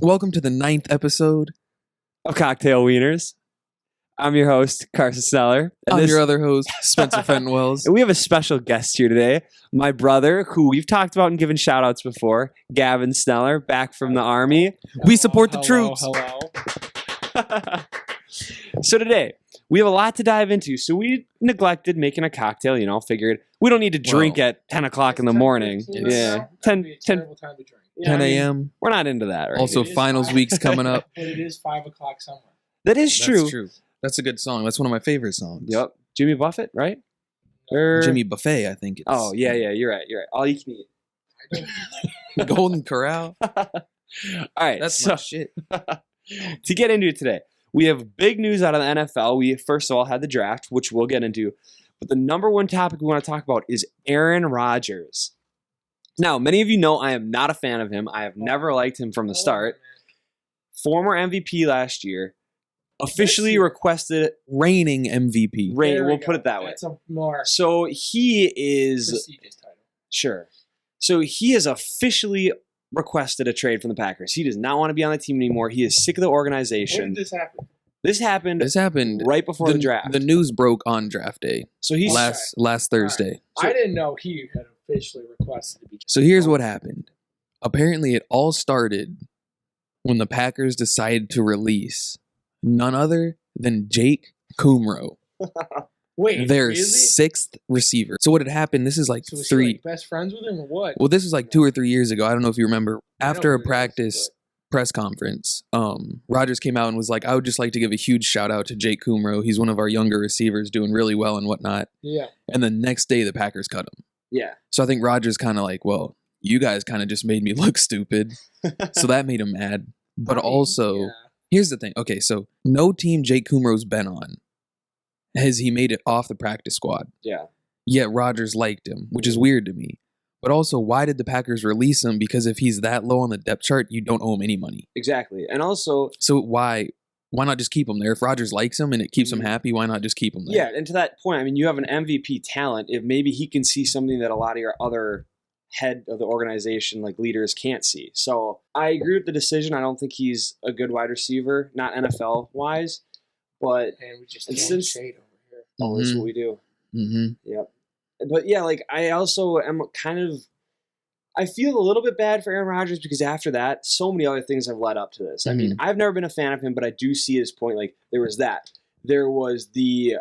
Welcome to the 9th episode of Cocktail Wieners. I'm your host, Carson Sneller. I'm your other host, Spencer Fenton-Wells. And we have a special guest here today. My brother, who we've talked about and given shout-outs before, Gavin Sneller, back from the Army. We support the troops. Hello. So today, we have a lot to dive into. So we neglected making a cocktail, figured we don't need to drink at 10 o'clock in the morning. Yeah. 10 Terrible time to drink. 10 a.m. We're not into that, right? Also, It is finals 5. week's coming up. But it is 5 o'clock somewhere. That is true. That's true. That's a good song. That's one of my favorite songs. Yep. Jimmy Buffett, right? Jimmy Buffet, I think it's. Oh, yeah, you're right. All you can eat. Golden Corral. All right. That's my shit. To get into it today, we have big news out of the NFL. We first of all had the draft, which we'll get into. But the number one topic we want to talk about is Aaron Rodgers. Now, many of you know I am not a fan of him. I have never liked him from the start. Former MVP last year. Officially requested Reigning MVP. we'll put it that way. That's a more So he is prestigious title. sure. So he has officially requested a trade from the Packers. He does not want to be on the team anymore. He is sick of the When organization. did this happen? This happened Right before the draft. The news broke on draft day. So he's last Thursday. So- I didn't know he had officially requested to be. So here's what happened. Apparently, it all started when the Packers decided to release none other than Jake Kumro, Wait, their really? sixth receiver. So what had happened, this is like So was three. he like best friends with him or what? Well, this was like 2 or 3 years ago. I don't know if you remember. I know After a who it is, practice press conference, Rodgers came out and was like, I would just like to give a huge shout out to Jake Kumro. He's one of our younger receivers doing really well and whatnot. Yeah. And the next day, the Packers cut him. yeah. So I think Rodgers kind of like, well, you guys kind of just made me look stupid. So that made him mad. But I mean, also, yeah. here's the thing. Okay, so no team Jake Kumro's been on has he made it off the practice squad. Yeah. Yet Rodgers liked him, which is weird to me. But also, why did the Packers release him? Because if he's that low on the depth chart, you don't owe him any money. Exactly. And also, So why not just keep him there? If Rodgers likes him and it keeps him happy, why not just keep him there? yeah, and to that point, I mean, you have an MVP talent. If maybe he can see something that a lot of your other head of the organization, like leaders, can't see. So I agree with the decision. I don't think he's a good wide receiver, not NFL wise, but And we just And throwing since- shade over here. that's Mhm. what we do. Mm-hmm. Yep. But yeah, like I also am I feel a little bit bad for Aaron Rodgers because after that, so many other things have led up to this. I mean, I've never been a fan of him, but I do see his point. Like there was that. There was the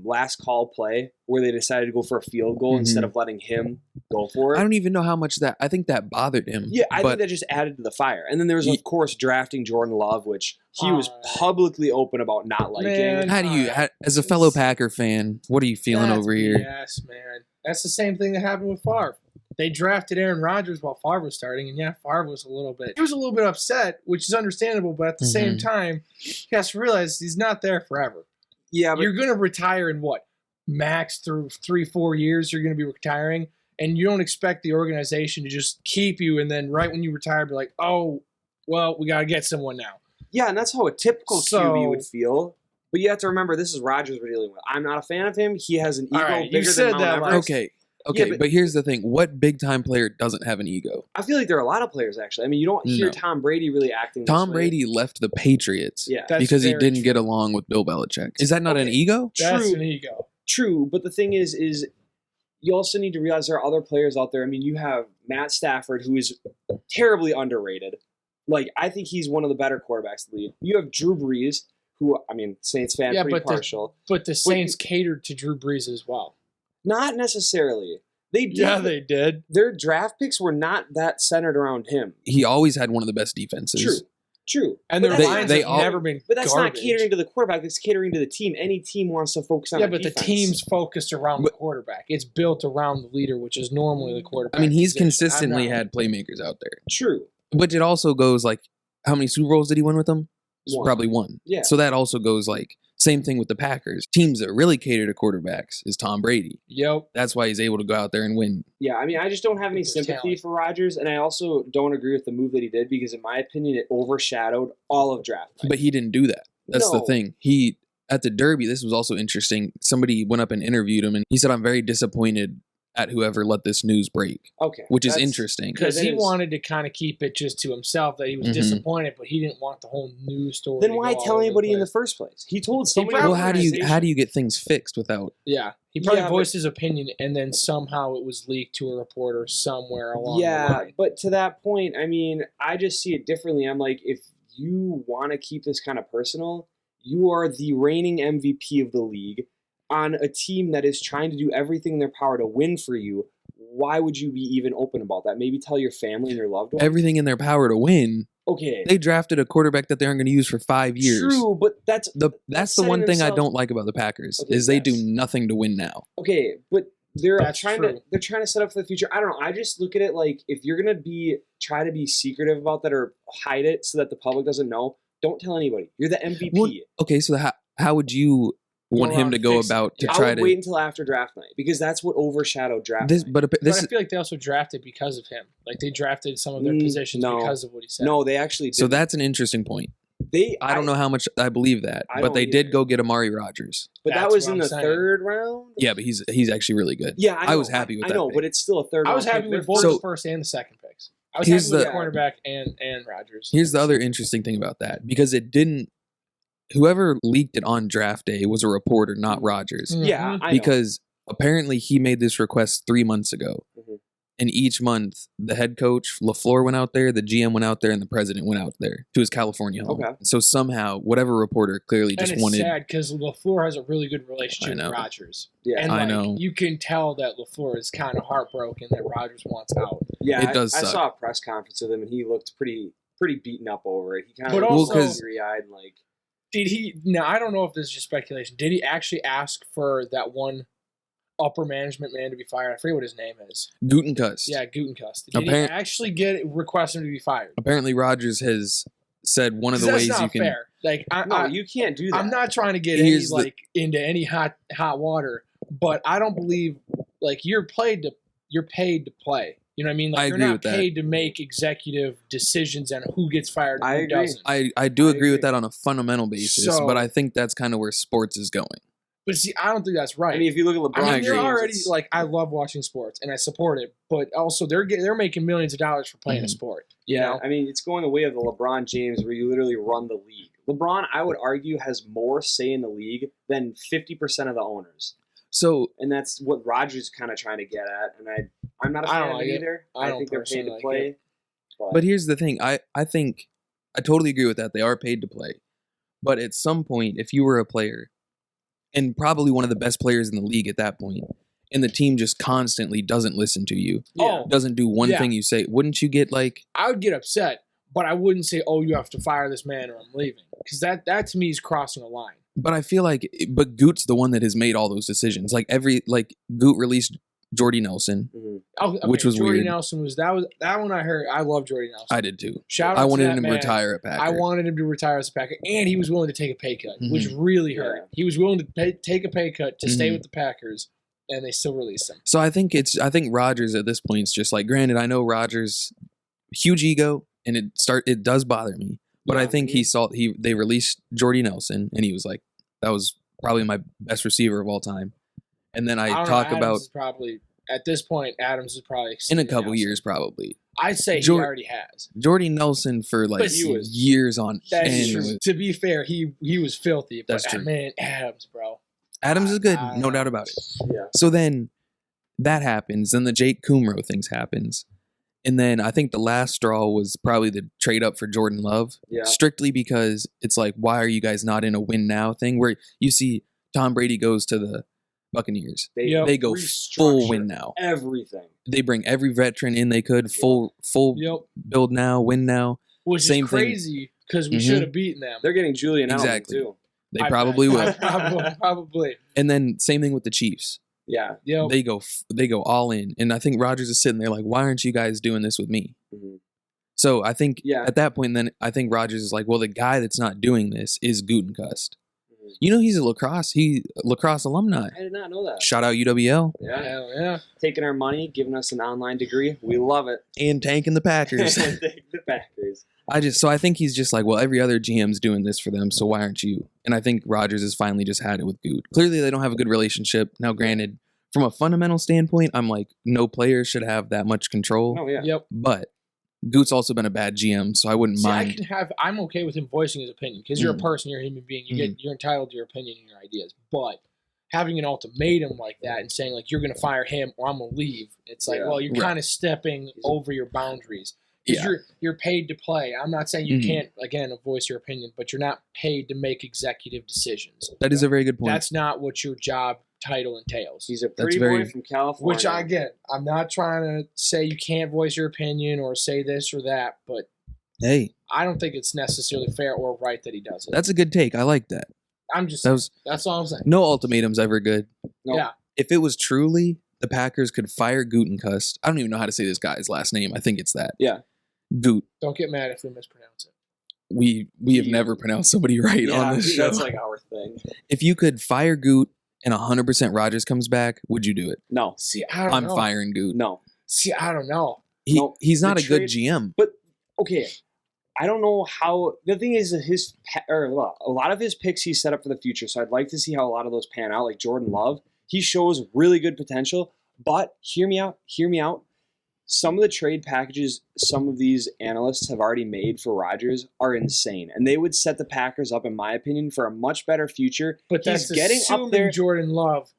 last call play where they decided to go for a field goal instead of letting him go for it. I don't even know how much that. I think that bothered him. Yeah, I but think that just added to the fire. And then there was, of course, drafting Jordan Love, which he was publicly open about not liking. Man. how do you, as a fellow Packer fan, what are you feeling That's over here? Yes, man. That's the same thing that happened with Favre. They drafted Aaron Rodgers while Favre was starting, and yeah, Favre was a little bit upset, which is understandable, but at the same time, he has to realize he's not there forever. Yeah, but You're going to retire in what? Max through 3-4 years, you're going to be retiring, and you don't expect the organization to just keep you, and then right when you retire, be like, oh, well, we got to get someone now. yeah, and that's how a typical So- QB would feel. But you have to remember, this is Rodgers we're dealing with. I'm not a fan of him. He has an ego All right, bigger you said than that Mount Everest. Okay, but- but here's the thing. What big-time player doesn't have an ego? I feel like there are a lot of players, actually. I mean, you don't hear No. Tom Brady really acting this Tom way. Brady left the Patriots Yeah. That's because he very didn't true. get along with Bill Belichick. Is that not an Okay. ego? That's True. an ego. True, but the thing is you also need to realize there are other players out there. I mean, you have Matt Stafford, who is terribly underrated. Like, I think he's one of the better quarterbacks in the league. You have Drew Brees, who, I mean, Saints fan, Yeah, pretty but the- partial. But the Saints catered to Drew Brees as well. Not necessarily. They did. Yeah, they did. Their draft picks were not that centered around him. He always had one of the best defenses. True. And But their that's lines they have all- never been But that's garbage. not catering to the quarterback. It's catering to the team. Any team wants to focus on Yeah, the but the defense. team's focused around the quarterback. It's built around the leader, which is normally the quarterback. I mean, he's position. consistently I'm not- had playmakers out there. True. But it also goes like, how many Super Bowls did he win with them? One. Probably one. Yeah. So that also goes like, same thing with the Packers. Teams that really cater to quarterbacks is Tom Brady. Yep. That's why he's able to go out there and win. Yeah, I mean, I just don't have any There's sympathy talent. for Rodgers, and I also don't agree with the move that he did because, in my opinion, it overshadowed all of draft night. But he didn't do that. That's the No. thing. At the Derby, this was also interesting. Somebody went up and interviewed him, and he said, I'm very disappointed at whoever let this news break, Okay. which is that's- interesting. Because Yeah, he that is- wanted to kind of keep it just to himself that he was Mhm. disappointed, but he didn't want the whole news story. Then to why go all tell over anybody in the place. first place? He told so many. probably- Well, how do you get things fixed without? Yeah, he probably Yeah, voiced his opinion, and then somehow it was leaked to a reporter somewhere along the Yeah, line. but to that point, I mean, I just see it differently. I'm like, if you want to keep this kind of personal, you are the reigning MVP of the league on a team that is trying to do everything in their power to win for you. Why would you be even open about that? Maybe tell your family and your loved ones. Everything in their power to win. Okay, They drafted a quarterback that they aren't going to use for 5 years. true, but that's That's the setting one thing I themselves- don't like about the Packers Okay, is they do yes. nothing to win now. okay, but they're That's trying true. to set up for the future. I don't know. I just look at it like if you're gonna try to be secretive about that or hide it so that the public doesn't know, don't tell anybody. You're the MVP. Well, Okay, so how would you want him around to go fixing about it. to Yeah. I try would to wait until after draft night because that's what overshadowed draft this? night. But But this I is feel like they also drafted because of him. Like they drafted some of their positions no. because of what he said. No, they actually did. so that's an interesting point. I don't know how much I believe that, I but don't they did either. go get Amari Rodgers. but that That's was what in I'm the saying. third round. Yeah, but he's actually really good. Yeah, I was happy with I that know, pick. but it's still a third. I was round happy pick. with They're both So- the first and the second picks. I was Here's happy with the- the cornerback and Rodgers. Here's the other interesting thing about that because it didn't. Whoever leaked it on draft day was a reporter, not Rodgers, Yeah, Mhm. I know. because apparently he made this request 3 months ago. Mhm. And each month, the head coach LaFleur went out there, the GM went out there, and the president went out there to his California home. Okay. So somehow, whatever reporter clearly And just it's wanted. sad because LaFleur has a really good relationship I with know. Rodgers. Yeah, And I like, know. you can tell that LaFleur is kind of heartbroken that Rodgers wants out. yeah. It does I suck. saw a press conference with him, and he looked pretty beaten up over it. He kind But of also- looked teary-eyed, and like. Did he? Now I don't know if this is just speculation. Did he actually ask for that one upper management man to be fired? I forget what his name is. Gutenkust. Yeah, Gutenkust. Did he Apparent- actually request him to be fired? Apparently, Rodgers has said one of 'Cause the that's ways not you can. fair. Like No, you can't do that. I'm not trying to get Here's the- into any hot water, but I don't believe like you're paid to play. You know what I mean? Like I you're agree not with that. paid to make executive decisions on who gets fired and I who agree. doesn't. I do I agree with agree. that on a fundamental basis, So- but I think that's kind of where sports is going. But see, I don't think that's right. I mean, if you look at LeBron I mean, agree. they're James, already it's- like I love watching sports and I support it, but also they're making millions of dollars for playing a Mhm. sport. You Yeah, know, I mean, it's going the way of the LeBron James, where you literally run the league. LeBron, I would argue, has more say in the league than 50% of the owners, So and that's what Rodgers is kind of trying to get at. And I'm not a I fan don't of like it it. either. I I don't think they're paid personally to like play. But here's the thing. I think I totally agree with that. They are paid to play. But at some point, if you were a player, and probably one of the best players in the league at that point, and the team just constantly doesn't listen to you, Yeah. doesn't do one Yeah. thing you say, wouldn't you get like, I would get upset, but I wouldn't say, "Oh, you have to fire this man or I'm leaving," because that to me is crossing a line. but I feel like, but Goot's the one that has made all those decisions. Like Goot released Jordy Nelson. Mhm. Oh, okay, Which was Jordy weird. Nelson was that one I heard. I love Jordy Nelson. I did too. Shout out I to wanted that him to man. retire at Packer. I wanted him to retire as a Packer, and he was willing to take a pay cut, which really hurt. Yeah. He was willing to take a pay cut to stay Mhm. with the Packers, and they still released him. So I think Rodgers at this point is just like, granted, I know Rodgers, huge ego, and it does bother me. But I Yeah, think they released Jordy Nelson, and he was like, that was probably my best receiver of all time. And then I don't know, talk Adams about is probably at this point. Adams is probably in a exceeding couple Nelson. years probably. I'd say Jor- he already has. Jordy Nelson for like But he was- years on That's end. true. To be fair, he was filthy. But That's true. man, Adams, bro. Adams is good, no doubt about it. Yeah. So then that happens, then the Jake Kumro things happens. And then I think the last straw was probably the trade up for Jordan Love. Yeah. Strictly because it's like, why are you guys not in a win now thing where you see Tom Brady goes to the Buccaneers. Yep. They go full win now. Everything. They bring every veteran in they could, full Yep. build now, win now. Which Same is thing. crazy because we Mhm. should have beaten them. They're getting Julian Exactly. Edelman too. They I probably bet. will. Probably. And then same thing with the Chiefs. Yeah. Yep. They go all in. And I think Rodgers is sitting there like, why aren't you guys doing this with me? Mhm. So I think Yeah. at that point, then I think Rodgers is like, well, the guy that's not doing this is Gutenkust. Mhm. You know, he's a lacrosse alumni. I did not know that. Shout out UWL Yeah. Hell yeah. Taking our money, giving us an online degree. We love it. and tanking the Packers. the Packers. So I think he's just like, well, every other GM's doing this for them, so why aren't you? And I think Rodgers has finally just had it with Goot. Clearly, they don't have a good relationship. Now, granted, From a fundamental standpoint, I'm like, no player should have that much control. Oh yeah. Yep. But Goot's also been a bad GM, so I wouldn't See, mind. I'm okay with him voicing his opinion because you're a Mm. person, you're a human being. You're entitled to your opinion and your ideas. But having an ultimatum like that and saying like you're going to fire him or I'm going to leave, it's like, Yeah. well, you're Right. kind of stepping over your boundaries. Because Yeah. you're paid to play. I'm not saying you Mhm. can't again voice your opinion, but you're not paid to make executive decisions. That is a very good point. That's not what your job title entails. He's a That's pretty very- boy from California. Which I get. I'm not trying to say you can't voice your opinion or say this or that, but Hey, I don't think it's necessarily fair or right that he does it. that's a good take. I like that. I'm just That was that's all I'm saying. no ultimatum's ever good. No. Yeah. If it was truly the Packers could fire Gutenkust, I don't even know how to say this guy's last name. I think it's that. Yeah. Goot. Don't get mad if we mispronounce it. We have never pronounced somebody right Yeah, on this show. that's like our thing. If you could fire Goot and 100% Rodgers comes back, would you do it? No. See, I don't I'm know. firing Goot. No. See, I don't know. No, He's not the a good trade- GM. But okay, I don't know how. The thing is, a lot of his picks he's set up for the future. So I'd like to see how a lot of those pan out. Like Jordan Love, he shows really good potential. But hear me out. Hear me out. Some of the trade packages some of these analysts have already made for Rodgers are insane, and they would set the Packers up, in my opinion, for a much better future. But He's that's getting up assuming there. Jordan Love.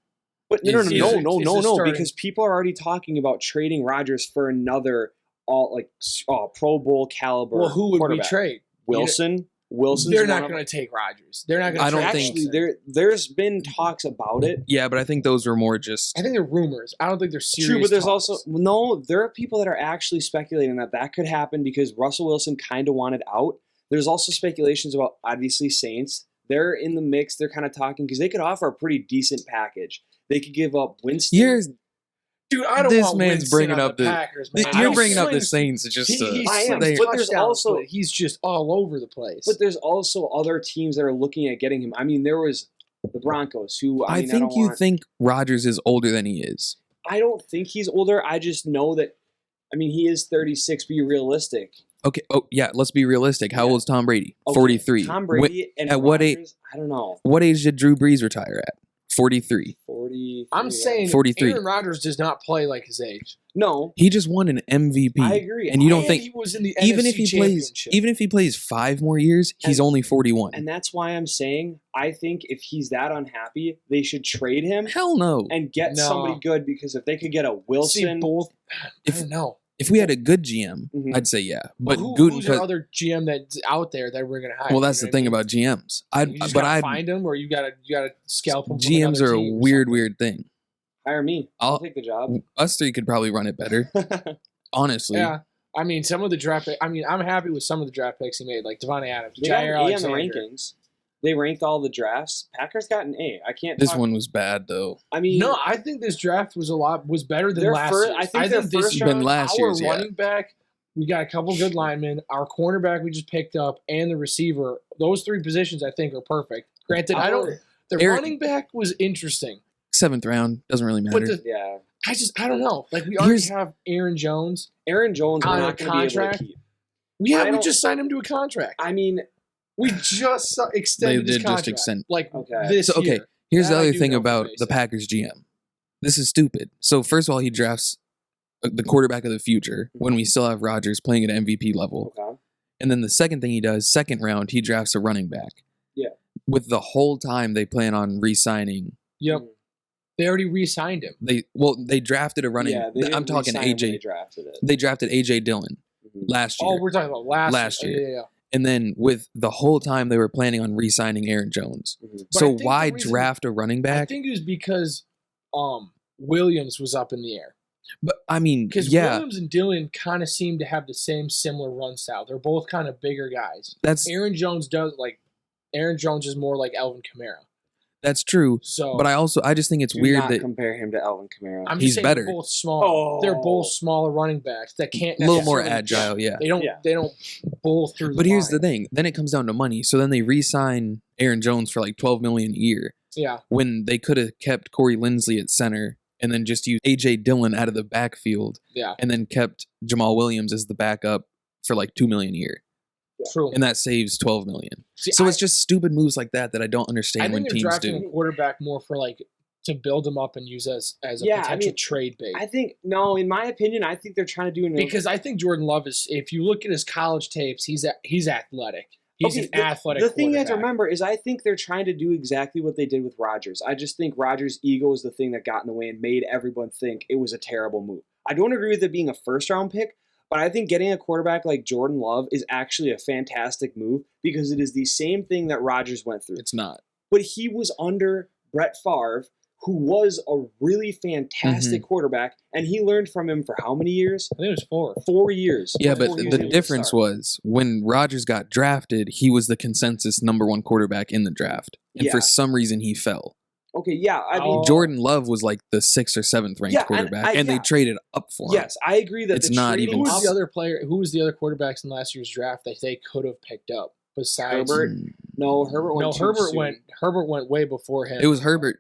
But no, Is a starting- because people are already talking about trading Rodgers for another Pro Bowl caliber. Well, who would we quarterback. trade? Wilson's They're one not of going to take Rodgers. They're not going to. I don't trade think- Wilson. there's been talks about it. Yeah, but I think those were more just. I think they're rumors. I don't think they're serious. True, but there's talks. also there are people that are actually speculating that could happen because Russell Wilson kind of wanted out. There's also speculations about obviously Saints. They're in the mix. They're kind of talking because they could offer a pretty decent package. They could give up Winston. Dude, I don't This want man's Winston bringing on up the the- Packers, man. You're He bringing up the slings- Saints. It's just. He I am, slings but there's touchdowns, also- but he's just all over the place. But there's also other teams that are looking at getting him. I mean, there was the Broncos, who I mean, think don't you want- think Rodgers is older than he is. I don't think he's older. I just know that. I mean, he is 36. Be realistic. Okay. Oh, yeah. Let's be realistic. How Yeah. old is Tom Brady? Okay, 43. Tom Brady and at what Rodgers, I don't know. What age did Drew Brees retire at? 43. 40. I'm saying 43. Aaron Rodgers does not play like his age. no. He just won an MVP. I agree. And you don't And think he was in the even NFC if he Championship. plays 5 more years, he's And- only 41. And that's why I'm saying I think if he's that unhappy, they should trade him Hell no. and get No. somebody good because if they could get a See, Wilson, both. If- I don't know. If we had a good GM, Mhm. I'd say yeah. But who's your Gutenkust. other GM that's out there that we're gonna hire? Well, that's You the know thing what I about GMs. mean? You just But gotta I find them, or you gotta scalp them. From GMs another are a team or weird, something. weird thing. hire me. I'll I'll- take the job. Us three could probably run it better. Honestly. Yeah, I mean, some of the draft. I'm happy with some of the draft picks he made, like Devontae Adams, They got an Jair A on the Alexander. rankings. They ranked all the drafts. Packers got an A. I can't. This talk- one was bad though. I mean, No, I think this draft was better than Their last fir- year's. I think their this first year, Than last our year's, yeah. running back, we got a couple good linemen. Our cornerback we just picked up, and the receiver. Those 3 positions I think are perfect. Granted, I don't. The Aaron- running back was interesting, 7th round doesn't really matter. but yeah. I don't know. Like we already Here's- have Aaron Jones. Aaron Jones, we're On a not going to be able contract? to keep. We I don't- just signed him to a contract. I mean, We just extended They his did just contract. extend- like Okay. this So, okay, year. Here's That the I other do thing know for about the basic. Packers GM. This is stupid. So first of all, he drafts the quarterback of the future when we still have Rodgers playing at MVP level. okay. And then the second thing he does, 2nd round, he drafts a running back. Yeah. With the whole time they plan on re-signing. Yep, they already re-signed him. They drafted a running. Yeah, they didn't I'm talking re-sign him when They AJ. drafted it. They drafted AJ Dillon Mhm. last year. Oh, we're talking about last year. Yeah. And then with the whole time they were planning on re-signing Aaron Jones. Mhm. But I So think why the reason- draft a running I back? think it was because Williams was up in the air. But I mean, Because yeah, Williams and Dillon kind of seem to have the same similar run style. They're both kind of bigger guys. that's Aaron Jones is more like Alvin Kamara. that's true. So, But I just think it's Do weird not that compare him to Alvin Kamara. I'm he's just saying better. They're both small. Oh. They're both smaller running backs that can't a little more necessarily- agile, yeah. They don't. Yeah. They don't bowl through. But here's the line. thing. Then it comes down to money. So then they re-sign Aaron Jones for like $12 million a year Yeah. when they could have kept Corey Linsley at center and then just used AJ Dillon out of the backfield Yeah. and then kept Jamal Williams as the backup for like $2 million a year. True. And that saves $12 million. See, So it's just stupid moves like that that I don't I understand when think they're teams drafting do. a quarterback more for like to build him up and use as a Yeah, potential trade bait. I think no. In my opinion, I think they're trying to do Because I think Jordan Love is. If you look at his college tapes, he's athletic. He's an athletic. The thing you have to remember is I think they're trying to do exactly what they did with Rodgers. I just think Rodgers' ego is the thing that got in the way and made everyone think it was a terrible move. I don't agree with it being a first-round pick, but I think getting a quarterback like Jordan Love is actually a fantastic move because it is the same thing that Rodgers went through. It's not. But he was under Brett Favre, who was a really fantastic quarterback, and he learned from him for how many years? I think it was 4. 4 years. Yeah, but before he was the able to difference start. was when Rodgers got drafted, he was the consensus number 1 quarterback in the draft. And Yeah. for some reason, he fell. Okay, yeah, I mean, Jordan Love was like the 6th or 7th ranked Yeah, and quarterback, and yeah. they traded up for him. yes, I agree that It's the not trading even- Who up- was the other player? Who was the other quarterbacks in last year's draft that they could have picked up besides Herbert? No, Herbert went. No, too Herbert soon. went way before him. It was Herbert.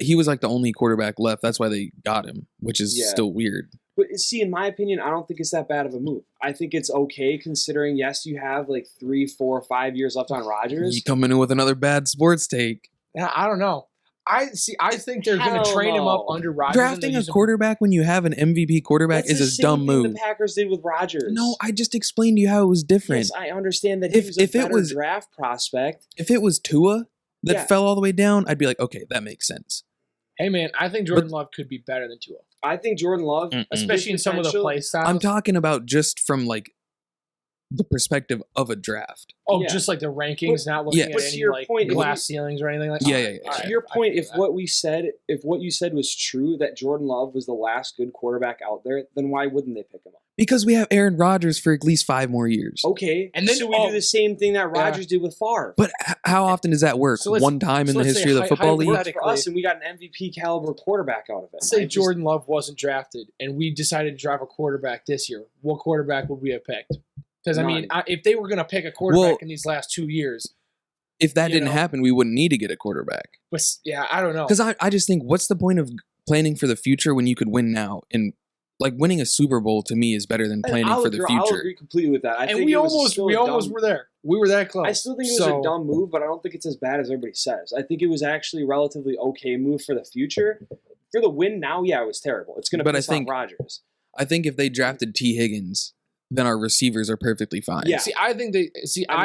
He was like the only quarterback left. That's why they got him, which is Yeah. still weird. But see, in my opinion, I don't think it's that bad of a move. I think it's okay considering, yes, you have like 3, 4, 5 years left on Rodgers. You coming in with another bad sports take. Yeah, I don't know. I think they're going Hell to train him up no. under Rodgers. Drafting a quarterback when you have an MVP quarterback That's is the a same dumb thing move. The Packers did with Rodgers. No, I just explained to you how it was different. Yes, I understand that he If- was a if it better was- draft prospect. If it was Tua that Yeah. fell all the way down, I'd be like, okay, that makes sense. Hey man, I think Jordan Love could be better than Tua, I think Jordan Love, especially in some of the potential- play styles. I'm talking about just from like the perspective of a draft. Oh, Yeah. just like the rankings, not looking Yeah. at But to any your like point, glass ceilings or anything like that. Yeah, yeah, yeah. All To right, your I point, feel if that. what you said was true, that Jordan Love was the last good quarterback out there, then why wouldn't they pick him up? Because we have Aaron Rodgers for at least 5 more years. Okay, And then- so we oh, do the same thing that Rodgers did with Favre. But how often does that work? So let's- One time in so the let's say history of the hy- football It league? worked for us, and we got an MVP caliber quarterback out of it. Let's say I just- Jordan Love wasn't drafted, and we decided to drive a quarterback this year. What quarterback would we have picked? Because I mean, None. if they were going to pick a quarterback Well- in these last 2 years, If that you didn't know. happen, we wouldn't need to get a quarterback. but yeah, I don't know. Because I just think, what's the point of planning for the future when you could win now? And like winning a Super Bowl to me is better than planning I'll for the agree- I'll future. agree completely with that. I And think we it was almost still we a almost dumb- were there. We were that close. I still think it was So- a dumb move, but I don't think it's as bad as everybody says. I think it was actually a relatively okay move for the future. For the win now, yeah, it was terrible. It's going to But I piss think- off Rodgers. I think if they drafted T. Higgins, then our receivers are perfectly fine. Yeah. See, I think I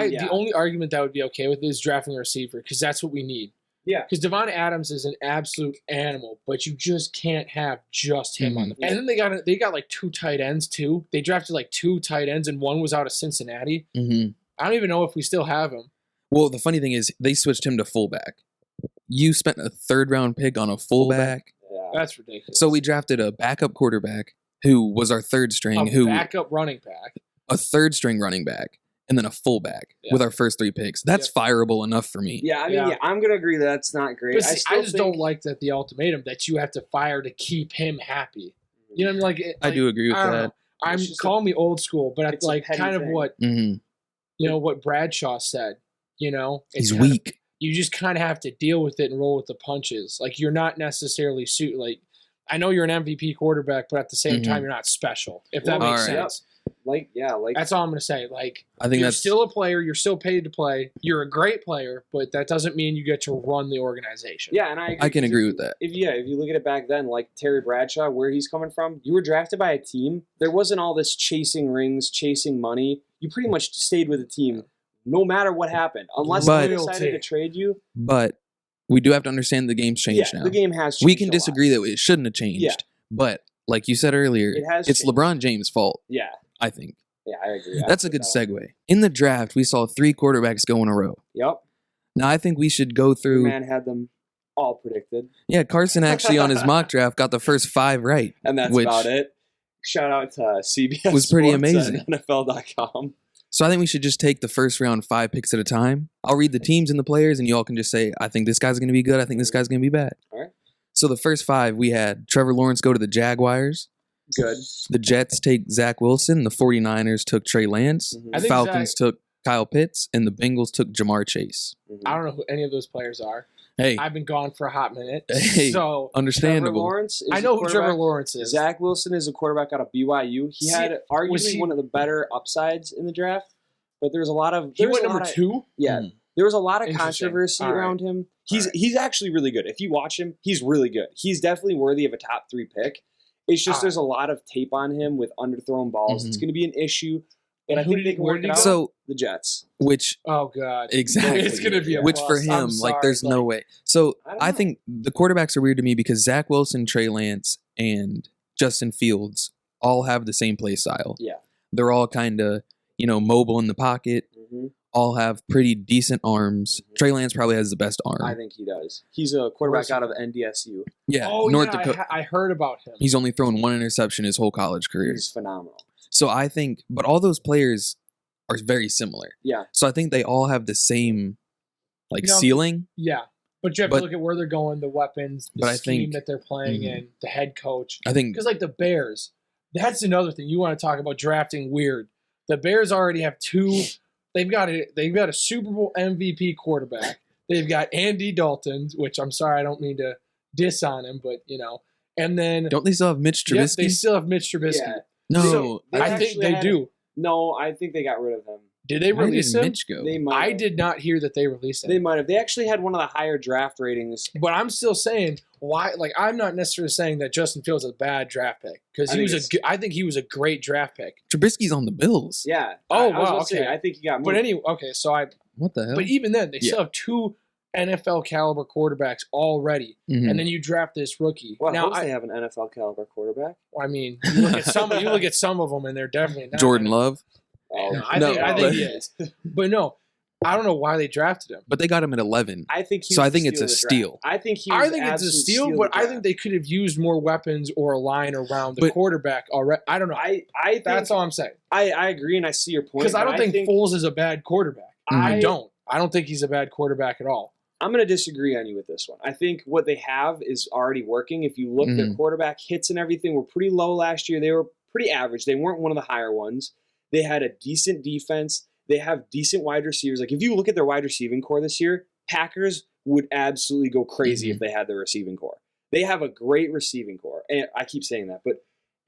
mean, yeah. the only argument that would be okay with is drafting a receiver because that's what we need. Yeah. Because Devon Adams is an absolute animal, but you just can't have just him on the. Mhm. And then they got like 2 tight ends too. They drafted like 2 tight ends, and one was out of Cincinnati. hmm I don't even know if we still have him. Well, the funny thing is, they switched him to fullback. You spent a 3rd-round pick on a fullback. Yeah. That's ridiculous. So we drafted a backup quarterback who was our 3rd string, a who backup running back. a 3rd string running back, and then a fullback Yeah. with our first 3 picks. That's fireable enough for me. Yeah, I mean, Yeah. yeah, I'm going to agree that that's not great. But see, I still just think- don't like that the ultimatum that you have to fire to keep him happy. You know what I mean? I do agree with I don't that. know. I'm It's just calling me old school, but it's a like petty kind of thing. what hmm what Bradshaw said. It's He's kind of- weak. you just kind of have to deal with it and roll with the punches. Like you're not necessarily like I know you're an MVP quarterback, but at the same Mhm. time you're not special. If that Well, makes alright. sense. Like, That's all I'm gonna say. Like I think you're that's still a player. You're still paid to play. You're a great player, but that doesn't mean you get to run the organization. yeah, and I can agree with that. If you look at it back then, like Terry Bradshaw, where he's coming from, you were drafted by a team. There wasn't all this chasing rings, chasing money. You pretty much stayed with the team no matter what happened, unless But- they decided to trade you. But we do have to understand the game's changed Yeah, now. the game has changed. We can a lot. disagree that it shouldn't have changed. Yeah. But like you said earlier, It has it's changed. LeBron James' fault, Yeah, I think. yeah, I agree. That's a good segue. In the draft, we saw 3 quarterbacks go in a row. Yep, Now I think we should go the through. man had them all predicted, Yeah, Carson actually on his mock draft got the first 5 right. and that's Which about it. Shout out to CBS. was pretty Sports amazing. and NFL.com. So I think we should just take the first round 5 picks at a time. I'll read the teams and the players, and you all can just say, I think this guy's going to be good. I think this guy's going to be bad. All right. So the first 5, we had Trevor Lawrence go to the Jaguars. Good. The Jets take Zach Wilson. The 49ers took Trey Lance. Mhm. I The think Falcons took Kyle Pitts. And the Bengals took Jamar Chase. Mhm. I don't know who any of those players are. Hey, I've been gone for a hot minute, Hey. so Trevor understandable. Lawrence. Is I the know who quarterback. Trevor Lawrence is. Zach Wilson is a quarterback out of BYU. He See, had was arguably he- one of the better upsides in the draft, but there's a lot of He there's went a number lot of- 2. Yeah, Mm. there was a lot of Interesting. controversy All right. around him. He's actually really good. If you watch him, he's really good. He's definitely worthy of a top 3 pick. It's just there's a lot of tape on him with underthrown balls. It's going to be an issue. And I think they can work it out. So the Jets. Which oh god, exactly, it's going to be a which plus. for him, like there's no way. So I think the quarterbacks are weird to me because Zach Wilson, Trey Lance, and Justin Fields all have the same play style. Yeah, they're all kind of mobile in the pocket. All have pretty decent arms. Trey Lance probably has the best arm. I think he does. He's a quarterback out of NDSU. Yeah, North Dakota. I heard about him. He's only thrown 1 interception his whole college career. He's phenomenal. So I think, but all those players are very similar. Yeah. So I think they all have the same ceiling. Yeah. But you have to look at where they're going, the weapons, the scheme that they're playing in, the head coach. I think because the Bears, that's another thing you want to talk about drafting weird. The Bears already have 2. They've got a Super Bowl MVP quarterback. They've got Andy Dalton, which I'm sorry, I don't mean to diss on him, but and then don't they still have Mitch Trubisky? Yes, they still have Mitch Trubisky. Yeah. No, so I think they do. No, I think they got rid of him. Did they release him? Mitch go? They might I have. did not hear that they released him. They might have. They actually had one of the higher draft ratings. But I'm still saying why. I'm not necessarily saying that Justin Fields is a bad draft pick because I think he was a great draft pick. Trubisky's on the Bills. Yeah. Oh I was wow. about to say, I think he got moved. But anyway, okay. So What the hell? But even then, they still have 2 NFL caliber quarterbacks already, and then you draft this rookie. Well, now they have an NFL caliber quarterback. I mean, you look at some of them, and they're definitely not. Jordan Love. No, I think he is. But no, I don't know why they drafted him. But they got him at 11. I think so. I think it's a steal. I think it's a steal, but I think they could have used more weapons or a line around the quarterback already. I don't know. I think, that's all I'm saying. I agree, and I see your point. Because I don't think Foles is a bad quarterback. I don't think he's a bad quarterback at all. I'm going to disagree on you with this one. I think what they have is already working. If you look, their quarterback hits and everything were pretty low last year. They were pretty average. They weren't one of the higher ones. They had a decent defense. They have decent wide receivers. Like, if you look at their wide receiving core this year, Packers would absolutely go crazy if they had their receiving core. They have a great receiving core. And I keep saying that.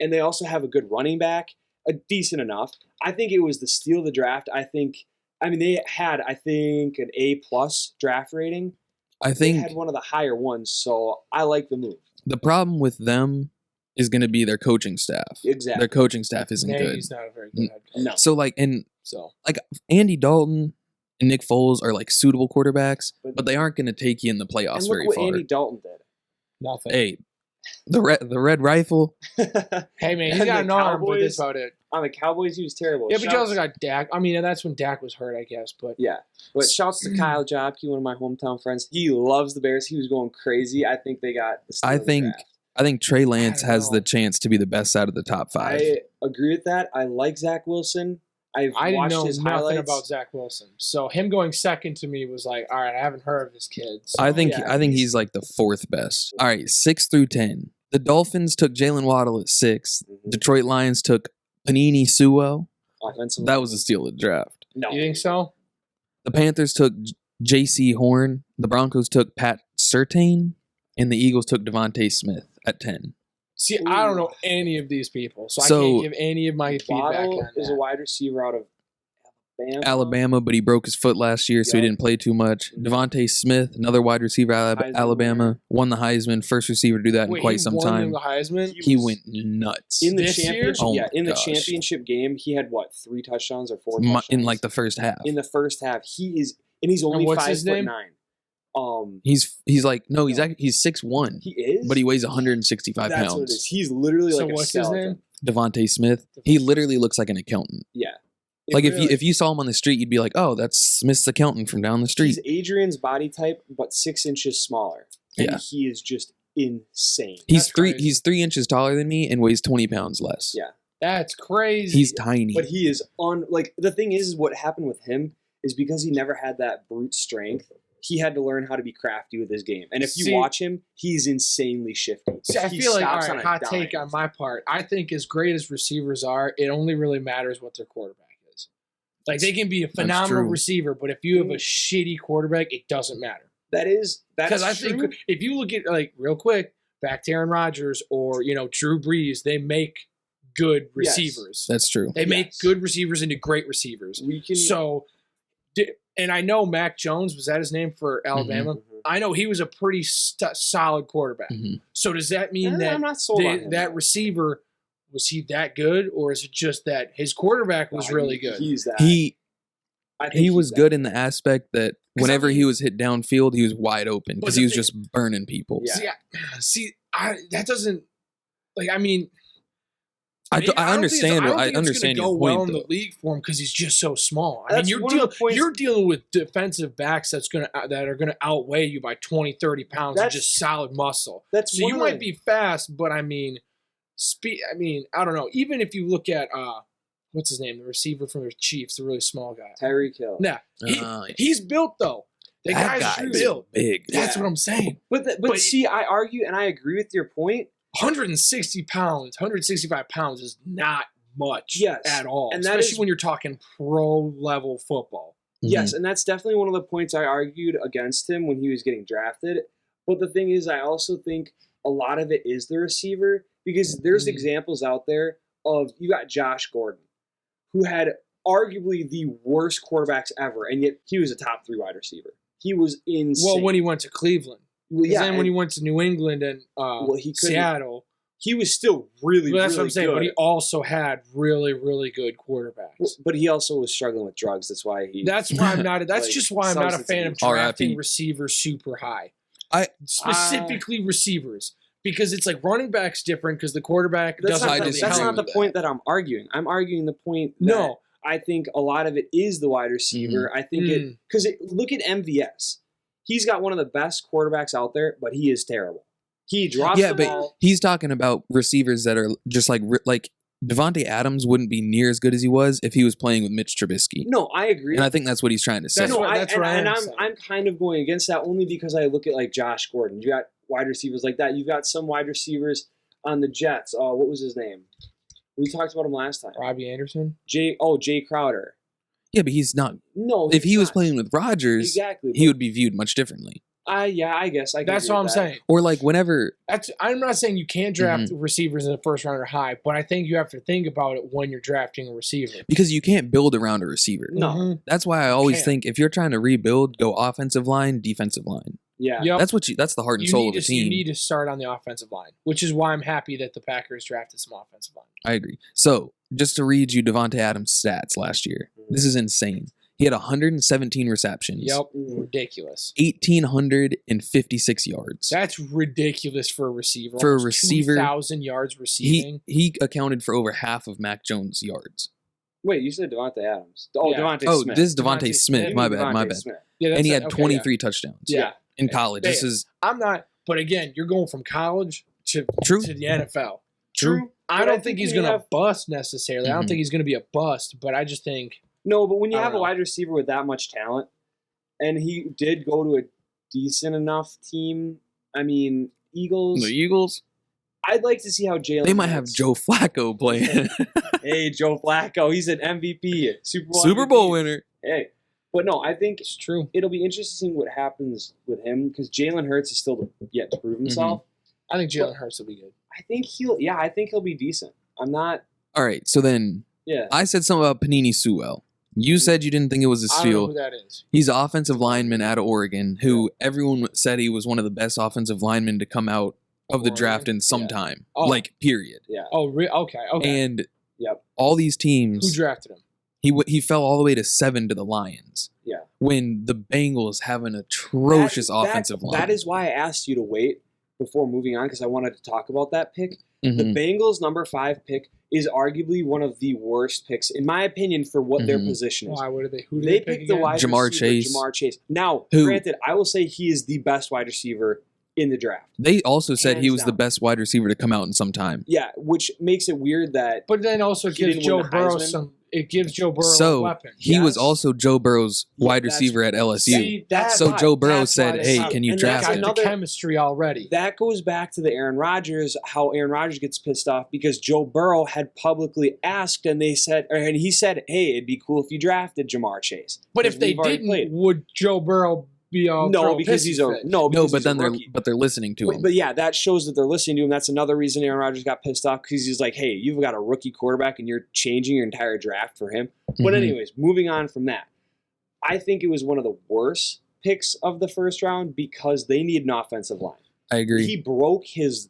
And they also have a good running back, a decent enough. I think it was the steal of the draft. They had, an A+ draft rating. They had one of the higher ones, so I like the move. The problem with them is going to be their coaching staff. Exactly. Their coaching staff isn't good. He's not a very good head coach. No. So, Andy Dalton and Nick Foles are, suitable quarterbacks, but they aren't going to take you in the playoffs very far. Look what Andy Dalton did. Nothing. Hey, the red rifle. Hey, man, he's got an arm, but that's about it. On the Cowboys, he was terrible. Yeah, but you also got Dak. I mean, and that's when Dak was hurt, I guess. But yeah. But shouts to Kyle Jopke, one of my hometown friends. He loves the Bears. He was going crazy. I think they got the steal of the draft. I think Trey Lance has the chance to be the best out of the top 5. I agree with that. I like Zach Wilson. I didn't know nothing about Zach Wilson. So him going second to me was like, all right, I haven't heard of this kid. So, I think he's the 4th best. All right, 6 through 10. The Dolphins took Jalen Waddle at 6. Detroit Lions took Panini Sewell. That was a steal of the draft. No. You think so? The Panthers took J.C. Horn. The Broncos took Pat Surtain. And the Eagles took Devontae Smith at 10. See, I don't know any of these people, so I can't give any of my feedback on that. Is a wide receiver out of Alabama, but he broke his foot last year, so he didn't play too much. Devontae Smith, another wide receiver out of Alabama, won the Heisman, first receiver to do that in quite some time. The Heisman? He went nuts. In the this championship, year? The championship game, he had 3 touchdowns or 4 touchdowns in the first half. In the first half, he's only 5'9". He's 6'1". He is, but he weighs 165 That's pounds. What it is. He's literally so like a what's skeleton. his name? Devontae Smith. He literally looks like an accountant. Yeah. If you saw him on the street, you'd be like, oh, that's Smith's accountant from down the street. He's Adrian's body type, but 6 inches smaller. And he is just insane. He's 3 inches taller than me and weighs 20 pounds less. Yeah. That's crazy. He's tiny. But he is the thing is what happened with him is because he never had that brute strength. He had to learn how to be crafty with his game. And if you watch him, he's insanely shifty. See, I feel like, all right, hot take on my part. I think as great as receivers are, it only really matters what their quarterback is. Like, they can be a phenomenal receiver, but if you have a shitty quarterback, it doesn't matter. That's because I think if you look at, real quick, back to Aaron Rodgers or, Drew Brees, they make good receivers. That's true. They make good receivers into great receivers. And I know Mac Jones, was that his name for Alabama? I know he was a pretty solid quarterback. Mhm. So does that mean I'm that not sold on him. that receiver, was he that good, or is it just that his quarterback was really good? He's that. I think He he's was that good in the aspect that 'Cause whenever I mean- he was hit downfield, he was wide open But because the he was thing- just burning people. Yeah. That doesn't, like, I mean, I maybe- I understand. I don't I think it's understand gonna your go well point, in the though. league for him because he's just so small. I That's mean, one of the points- you're dealing with defensive backs that are gonna outweigh you by 20, 30 pounds of just solid muscle. That's So one you of might the- be fast, but I mean, I don't know. Even if you look at what's his name, the receiver from the Chiefs, the really small guy. Tyreek Hill. Yeah, he's built though. The That guy's guy's built. big. That's Yeah. what I'm saying. But see, I argue and I agree with your point. 160 pounds, 165 pounds is not much at all. And that especially is- when you're talking pro level football. Yes, and that's definitely one of the points I argued against him when he was getting drafted. But the thing is, I also think a lot of it is the receiver because there's examples out there of you got Josh Gordon, who had arguably the worst quarterbacks ever, and yet he was a top 3 wide receiver. He was insane. Well, when he went to Cleveland. Well, yeah, Then when he went to New England and he couldn't- Seattle. he was still really, Well, that's really what I'm saying. good. But he also had really, really good quarterbacks. But he also was struggling with drugs. That's why he. That's why I'm not. That's like, just why I'm not a substance fan of abuse. drafting RIP. receivers super high. Specifically receivers, because it's like running backs different because the quarterback That's doesn't. not, I really disagree that's help not the with point that I'm arguing. I'm arguing the point that No. I think a lot of it is the wide receiver. I think it because look at MVS. He's got one of the best quarterbacks out there, but he is terrible. He drops Yeah, the but ball. he's talking about receivers that are just like Devontae Adams wouldn't be near as good as he was if he was playing with Mitch Trubisky. No, I agree. And I think that's what he's trying to say. That's no, what- I, that's and, what I and am I'm saying. I'm kind of going against that only because I look at like Josh Gordon. You got wide receivers like that. You've got some wide receivers on the Jets. Oh, what was his name? We talked about him last time. Robbie Anderson. Jay Crowder. Yeah, but he's not. No, If he's he was not. playing with Rodgers, exactly, he would be viewed much differently. Yeah, I guess I. can That's agree what I'm with that. saying. Or like whenever I'm not saying you can't draft Mm-hmm. receivers in the first round or high, but I think you have to think about it when you're drafting a receiver. because you can't build around a receiver. No. Mhm. That's why I always Can't. think if you're trying to rebuild, go offensive line, defensive line. Yeah. Yep. That's the heart and You soul need of a to you team. need to start on the offensive line, which is why I'm happy that the Packers drafted some offensive line. I agree. So just to read you Devontae Adams' stats last year, this is insane. He had 117 receptions. Yep, Mhm. ridiculous. 1,856 yards. That's ridiculous for a receiver. For a Almost receiver, 2,000 yards receiving. He accounted for over half of Mac Jones' yards. Wait, you said Devontae Adams. Oh, Yeah. Devontae Oh, Smith. this is Devontae Devontae Smith. Smith. My bad. My Devontae bad. Smith. Yeah, that's And he it. had Okay, 23 touchdowns. Yeah. In college. This Damn. is I'm not. But again, you're going from college to True. to the NFL. true. I But don't I think think he's we going to have- bust necessarily. I don't Mhm. think he's going to be a bust, but I just think No, but when you I have a don't know. wide receiver with that much talent, and he did go to a decent enough team. I mean, Eagles. The Eagles, I'd like to see how Jalen. they might have Hurts- Joe Flacco playing. Hey, Joe Flacco. He's an MVP, Super Bowl. Super Bowl MVP. winner. Hey, but no, I think it's true. it'll be interesting what happens with him because Jalen Hurts is still yet to prove himself. I think Jalen Hurts will be good. I think he'll be decent. I'm not. All right, so then Yeah. I said something about Panini Sewell. You said you didn't think it was a I don't know steal. who that is. He's an offensive lineman out of Oregon who everyone said he was one of the best offensive linemen to come out of the Oregon? draft in some time. Oh. Like, period. Yeah. Oh, okay. And Yep. all these Who teams, drafted him? he fell all the way to 7 to the Lions. Yeah. When the Bengals have an atrocious offensive line. That is why I asked you to wait before moving on because I wanted to talk about that pick. Mhm. The Bengals' number 5 pick is arguably one of the worst picks, in my opinion, for what their Mhm. position is. Why? What did they? Who did They they pick picked the again? wide Jamar receiver, Chase. Jamar Chase. Now, Who? granted, I will say he is the best wide receiver in the draft. They also said he Hands was the down. best wide receiver to come out in some time. Yeah, which makes it weird that But then also He gives didn't Joe win the Burrow Heisman. some. It gives Joe Burrow a So weapon. he was Yes. also Joe Burrow's Yeah, wide that's- receiver at LSU. See, that's So why- Joe Burrow that's said, why "Hey, they- can you and draft that's him?" got the another- chemistry already. that goes back to the Aaron Rodgers, how Aaron Rodgers gets pissed off because Joe Burrow had publicly asked, and he said, "Hey, it'd be cool if you drafted Jamar Chase." But if because they we've already didn't, played. would Joe Burrow be a No, because he's a fit? no, No, because but he's a then rookie. they're listening to him. But yeah, that shows that they're listening to him. That's another reason Aaron Rodgers got pissed off because he's like, "Hey, you've got a rookie quarterback and you're changing your entire draft for him." But Mhm. anyways, moving on from that, I think it was one of the worst picks of the first round because they need an offensive line. I agree. He broke his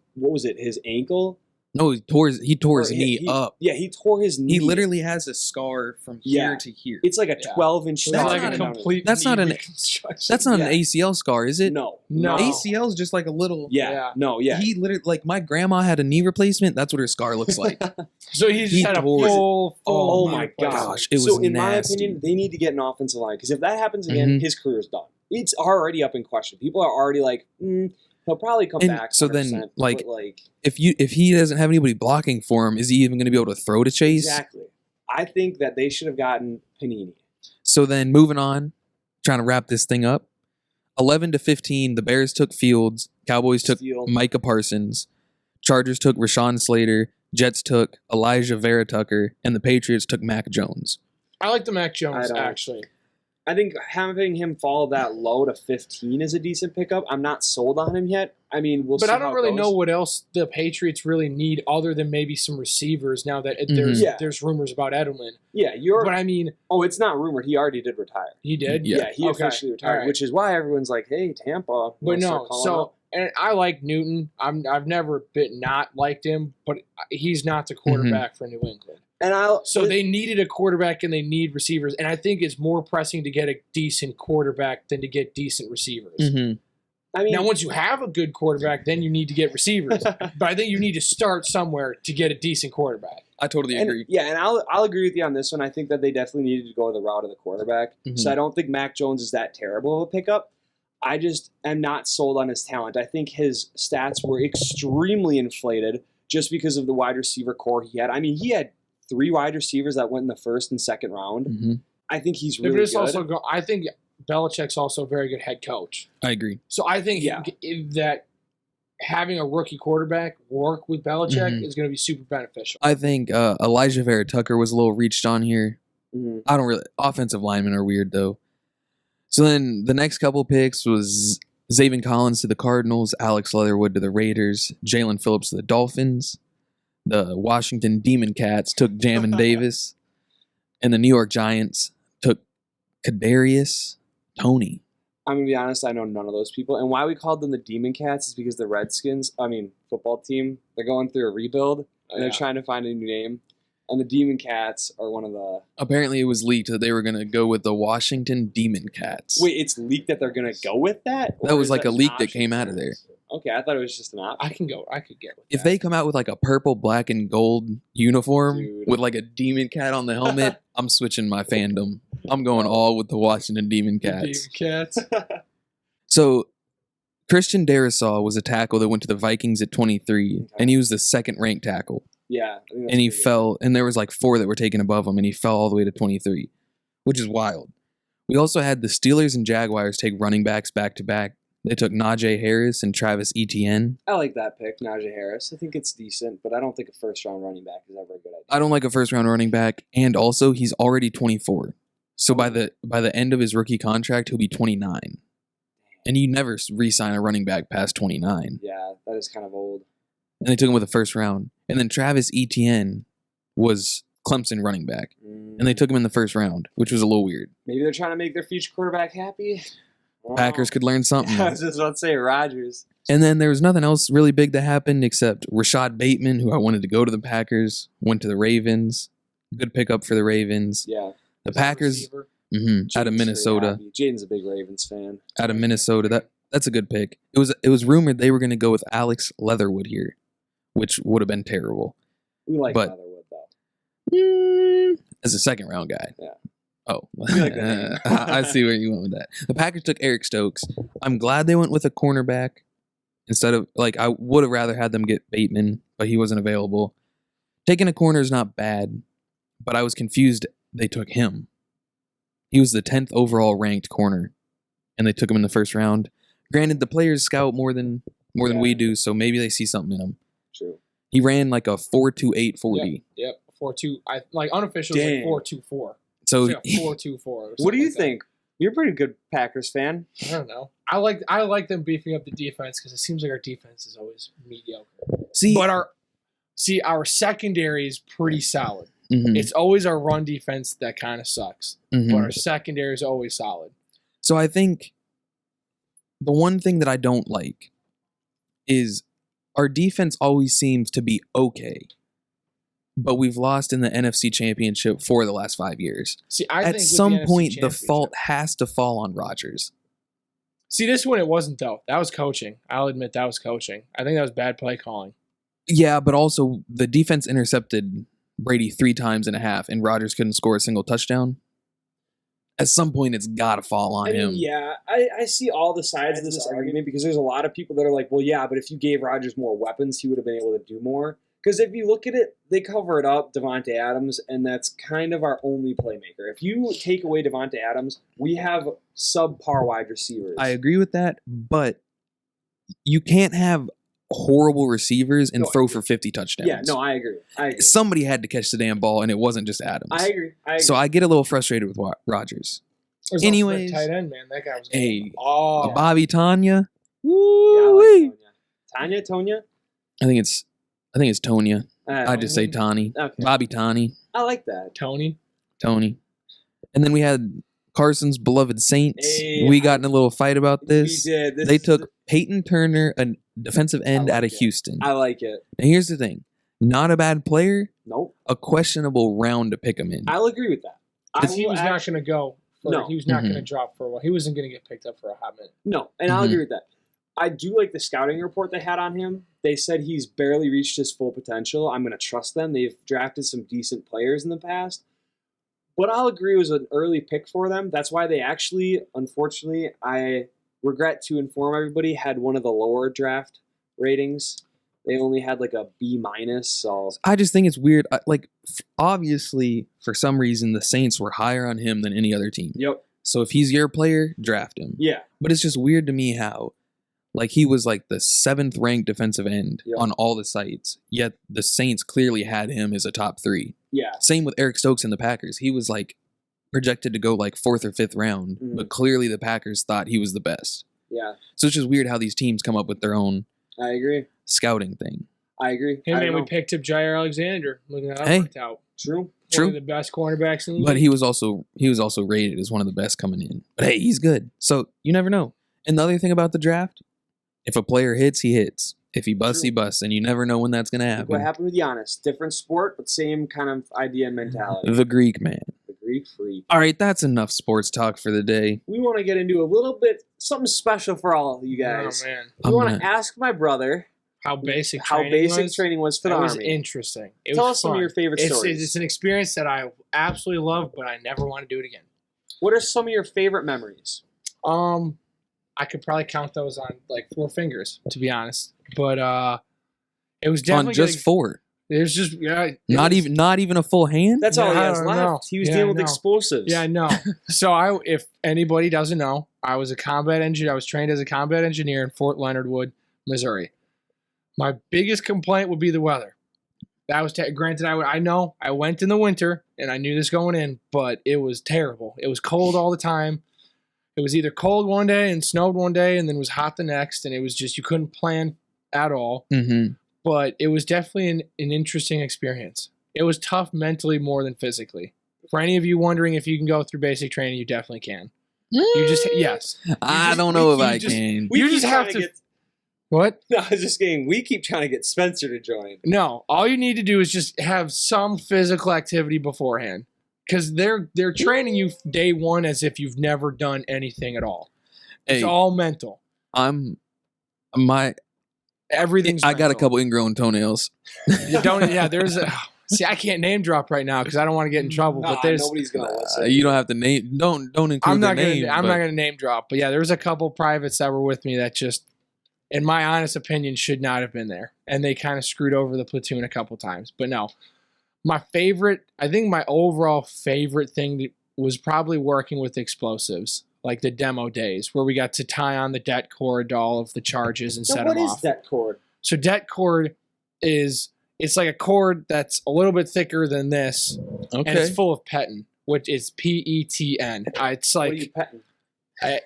ankle. No, he tore his knee up. Yeah, he tore his knee. He literally has a scar from here to here. It's like a 12-inch That's scar. like a complete. That's not an- reconstruction. That's not an ACL scar, is it? No. ACL is just like a little. Yeah. He literally, like, my grandma had a knee replacement. That's what her scar looks like. So he just had a tore it. full. Oh my replacement. gosh. It was so in nasty. my opinion, they need to get an offensive line because if that happens again, his career is done. It's already up in question. People are already like, he'll probably come back. So then, 100%, like, but, if he doesn't have anybody blocking for him, is he even going to be able to throw to Chase? exactly. I think that they should have gotten Panini. So then, moving on, trying to wrap this thing up. 11-15, the Bears took Fields. Cowboys took Steele. Micah Parsons. Chargers took Rashawn Slater. Jets took Elijah Vera Tucker, and the Patriots took Mac Jones. I like the Mac I Jones don't. actually. I think having him fall that low to 15 is a decent pickup. I'm not sold on him yet. I mean, we'll see. But I how don't it really goes. know what else the Patriots really need other than maybe some receivers now that Yeah. there's rumors about Edelman. Yeah, But I mean, it's not rumored. He already did retire. he did. Yeah. Yeah, he Okay. officially retired, All right. which is why everyone's like, "Hey, Tampa." But no, and I like Newton. I've never been not liked him, but he's not the quarterback for New England. So they needed a quarterback and they need receivers, and I think it's more pressing to get a decent quarterback than to get decent receivers. Mm-hmm. I mean, Now, once you have a good quarterback, then you need to get receivers. But I think you need to start somewhere to get a decent quarterback. I totally agree. and I'll agree with you on this one. I think that they definitely needed to go the route of the quarterback. Mhm. So I don't think Mac Jones is that terrible of a pickup. I just am not sold on his talent. I think his stats were extremely inflated just because of the wide receiver core he had. I mean, he had 3 wide receivers that went in the first and second round. Mm-hmm. I think he's But really it's good. also I think Belichick's also a very good head coach. I agree. So I think Yeah. that having a rookie quarterback work with Belichick Mhm. is going to be super beneficial. I think Elijah Vera Tucker was a little reached on here. Mhm. I don't really. Offensive linemen are weird though. So then the next couple picks was Zaven Collins to the Cardinals, Alex Leatherwood to the Raiders, Jalen Phillips to the Dolphins. The Washington Demon Cats took Jamin Davis, and the New York Giants took Kadarius Toney. I'm going to be honest, I know none of those people. And why we called them the Demon Cats is because the Redskins, football team, they're going through a rebuild, and they're trying to find a new name. And the Demon Cats are one of the... Apparently, it was leaked that they were going to go with the Washington Demon Cats. Wait, it's leaked that they're going to go with that? That Or was is like a an leak that option came for out of us? there. Okay, I thought it was just an option. I could get with If that. they come out with like a purple, black, and gold uniform Dude. with like a demon cat on the helmet, I'm switching my fandom. I'm going all with the Washington Demon Cats. Demon Cats. So Christian Darrisaw was a tackle that went to the Vikings at 23, Okay. and he was the second ranked tackle. Yeah. I think that's And he pretty good. fell, and there was like 4 that were taken above him, and he fell all the way to 23, which is wild. We also had the Steelers and Jaguars take running backs back to back. They took Najee Harris and Travis Etienne. I like that pick, Najee Harris. I think it's decent, but I don't think a first-round running back is ever a good idea. I don't like a first round running back, and also he's already 24. So by the end of his rookie contract, he'll be 29. And you never re-sign a running back past 29. Yeah, that is kind of old. And they took him with the first round. And then Travis Etienne was Clemson running back, and they took him in the first round, which was a little weird. Maybe they're trying to make their future quarterback happy. Wow. Packers could learn something. I was just about to say Rodgers. And then there was nothing else really big that happened except Rashad Bateman, who I wanted to go to the Packers, went to the Ravens. Good pickup for the Ravens. Yeah. The Packers Receiver. out of Jaden's pretty Minnesota. happy. Jaden's a big Ravens fan. Out of Minnesota. That's a good pick. It was rumored they were going to go with Alex Leatherwood here, which would have been terrible. We like But- Leatherwood, though. As a second round guy. Yeah. Oh, like that. I see where you went with that. The Packers took Eric Stokes. I'm glad they went with a cornerback instead of, like, I would have rather had them get Bateman, but he wasn't available. Taking a corner is not bad, but I was confused they took him. He was the 10th overall ranked corner, and they took him in the first round. Granted, the players scout more than we do, so maybe they see something in him. True. He ran like a 4.28 40. Yep. 4.2. Like unofficial is like Dang. 4.24. So It's like 4.24. What do you think? You're a pretty good Packers fan. I don't know. I like them beefing up the defense because it seems like our defense is always mediocre. see, But our secondary is pretty solid. Mhm, It's always our run defense that kind of sucks. mhm. But our secondary is always solid. So I think the one thing that I don't like is our defense always seems to be okay, but we've lost in the NFC Championship for the last 5 years. See, I At think with some the NFC point, the Championship- fault has to fall on Rodgers. See, this one it wasn't though. That was coaching. I'll admit that was coaching. I think that was bad play calling. Yeah, but also the defense intercepted Brady 3 times and a half, and Rodgers couldn't score a single touchdown. At some point, it's got to fall on him. Yeah, I see all the sides of this argument because there's a lot of people that are like, well, yeah, but if you gave Rodgers more weapons, he would have been able to do more. Because if you look at it, they cover it up, Devontae Adams, and that's kind of our only playmaker. If you take away Devontae Adams, we have subpar wide receivers. I agree with that, but you can't have horrible receivers and throw for 50 touchdowns. Yeah, no, I agree. Somebody had to catch the damn ball, and it wasn't just Adams. I agree. So I get a little frustrated with Rodgers. There's Anyways, also that tight end, man. That guy was Hey, oh, Bobby Tanya. Yeah, I Woo-wee. like Tonya? I think it's Tonya. I I just say Tawny. Okay. Bobby Tawny. I like that. Tony. And then we had Carson's beloved Saints. Hey, We got in a little fight about this. We did. They took Peyton Turner, a defensive end like out of it. Houston. I like it. And here's the thing. Not a bad player, Nope. a questionable round to pick him in. I'll agree with that. Because he was not going to go. No. He was not Mhm. going to drop for a while. He wasn't going to get picked up for a hot minute. No, and I'll Mhm. agree with that. I do like the scouting report they had on him. They said he's barely reached his full potential. I'm going to trust them. They've drafted some decent players in the past. But I'll agree it was an early pick for them. That's why they actually, unfortunately, I regret to inform everybody, had one of the lower draft ratings. They only had like a B minus. So I just think it's weird. Obviously, for some reason, the Saints were higher on him than any other team. yep, So if he's your player, draft him. yeah, But it's just weird to me how, like, he was like the 7th ranked defensive end Yep. on all the sites, yet the Saints clearly had him as a top 3. yeah. Same with Eric Stokes and the Packers. He was like projected to go like 4th or 5th round, Mhm. but clearly the Packers thought he was the best. Yeah, So it's just weird how these teams come up with their own I agree. scouting thing. I agree. Hey, I man, don't we know. picked up Jair Alexander. Look at how that Hey. worked out. True. True. One of the best cornerbacks in the league. But he was also rated as one of the best coming in. But hey, he's good. So you never know. And the other thing about the draft, if a player hits, he hits. If he busts, True. he busts, and you never know when that's going to Look what happen. happened with Giannis. Different sport, but same kind of idea and mentality. The Greek man. The Greek freak. All right, that's enough sports talk for the day. We want to get into a little bit something special for all of you guys. Oh, man. We I'm want gonna- to ask my brother How basic how training basic was. training was for the That was Army. interesting. It Tell was us some of fun. your favorite stories. It's an experience that I absolutely love, but I never want to do it again. What are some of your favorite memories? I could probably count those on like 4 fingers, to be honest. But it was On definitely just 4. It was just Not even a full hand? That's all he Yeah, has I left. know. He was Yeah, dealing I with know. explosives. Yeah, I know. So if anybody doesn't know, I was a combat engineer. I was trained as a combat engineer in Fort Leonard Wood, Missouri. My biggest complaint would be the weather. That was granted. I know I went in the winter and I knew this going in, but it was terrible. It was cold all the time. It was either cold one day and snowed one day, and then was hot the next, and it was just you couldn't plan at all. Mm-hmm. But it was definitely an interesting experience. It was tough mentally more than physically. For any of you wondering if you can go through basic training, you definitely can. You just yes. I don't know if you I just- can. You keep just have trying to. What? No, I was just kidding. We keep trying to get Spencer to join. No, all you need to do is just have some physical activity beforehand, because they're training you day one as if you've never done anything at all. It's Hey, all mental. Everything's. I got a mental. couple ingrown toenails. You don't. Yeah, there's a. See, I can't name drop right now because I don't want to get in trouble. Nah, but there's. nobody's gonna listen. You don't have to name. Don't include I'm not their gonna. name. I'm but not gonna name drop. But yeah, there was a couple privates that were with me that just, in my honest opinion, should not have been there, and they kind of screwed over the platoon a couple times. But no, my favorite. I think my overall favorite thing was probably working with explosives, like the demo days where we got to tie on the det cord to all of the charges and So set what them is off. that cord? So det cord is it's like a cord that's a little bit thicker than this, and Okay. it's full of petin, which is PETN. It's What are you like petting?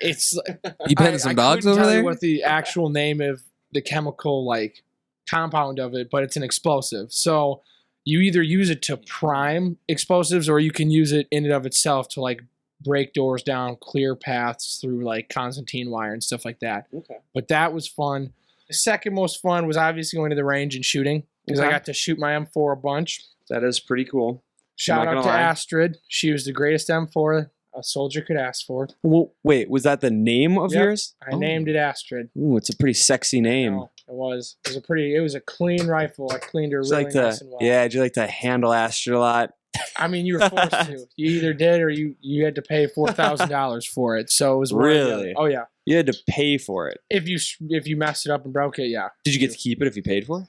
it's. You petting some dogs couldn't over tell you there? what the actual name of the chemical like compound of it, but it's an explosive. So you either use it to prime explosives, or you can use it in and of itself to like break doors down, clear paths through like Constantine wire and stuff like that. Okay. But that was fun. The second most fun was obviously going to the range and shooting because I Okay. got to shoot my M4 a bunch. That is pretty cool. Shout not out to gonna lie. Astrid. She was the greatest M4 a soldier could ask for. Well, wait, was that the name of Yep. yours? I named it Astrid. Ooh, it's a pretty sexy name. No, it was. It was a clean rifle. I cleaned her Did really you like to, nice and well. yeah, did you like to handle Astrid a lot? I mean, you were forced to. You either did or you had to pay $4,000 for it. So it was one or the other. Really? Oh yeah. You had to pay for it. If you messed it up and broke it, yeah. Did you get to keep it if you paid for it?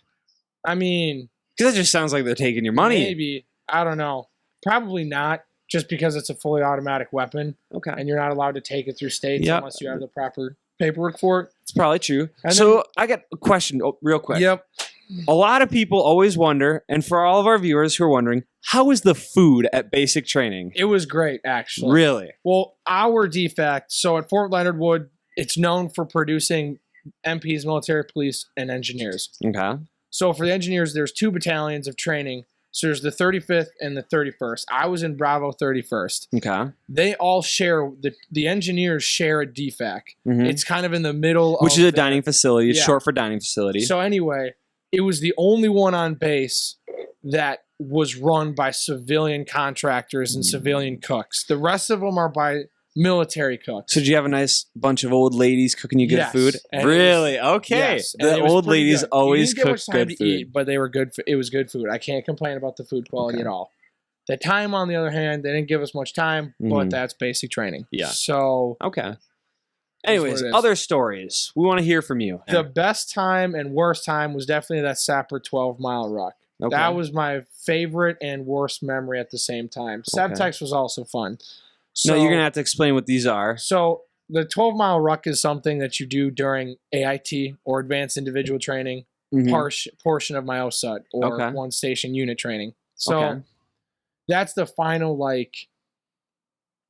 I mean, Because that just sounds like they're taking your money. maybe. I don't know. Probably not. Just because it's a fully automatic weapon Okay. and you're not allowed to take it through states Yep. unless you have the proper paperwork for it. It's probably true. And So I got a question real quick. Yep. A lot of people always wonder, and for all of our viewers who are wondering, how is the food at basic training? It was great, actually. Really? Well, our defect, so at Fort Leonard Wood, it's known for producing MPs, military police, and engineers. Okay. So for the engineers, there's 2 battalions of training. So there's the 35th and the 31st. I was in Bravo 31st. Okay. They all share, the engineers share a DFAC. Mhm. It's kind of in the middle Which of is a the- dining facility. It's Yeah. short for dining facility. So anyway, it was the only one on base that was run by civilian contractors and civilian cooks. The rest of them are by military cooks. So did you have a nice bunch of old ladies cooking you good Yes, food? and it Really? Okay. Yes, and The it was old pretty ladies good. always you didn't get cook much time good to food. eat, but they were good. It was good food. I can't complain about the food quality Okay. at all. The time, on the other hand, they didn't give us much time, Mhm. but that's basic training. Yeah. So Okay. what Anyways, it is. other stories. We want to hear from you. the best time and worst time was definitely that Sapper 12-mile ruck. Okay. That was my favorite and worst memory at the same time. Okay. Subtext was also fun. No, you're going to have to explain what these are. So the 12-mile ruck is something that you do during AIT or Advanced Individual Training Mhm. portion of my OSUT or Okay. one station unit training. So Okay. that's the final like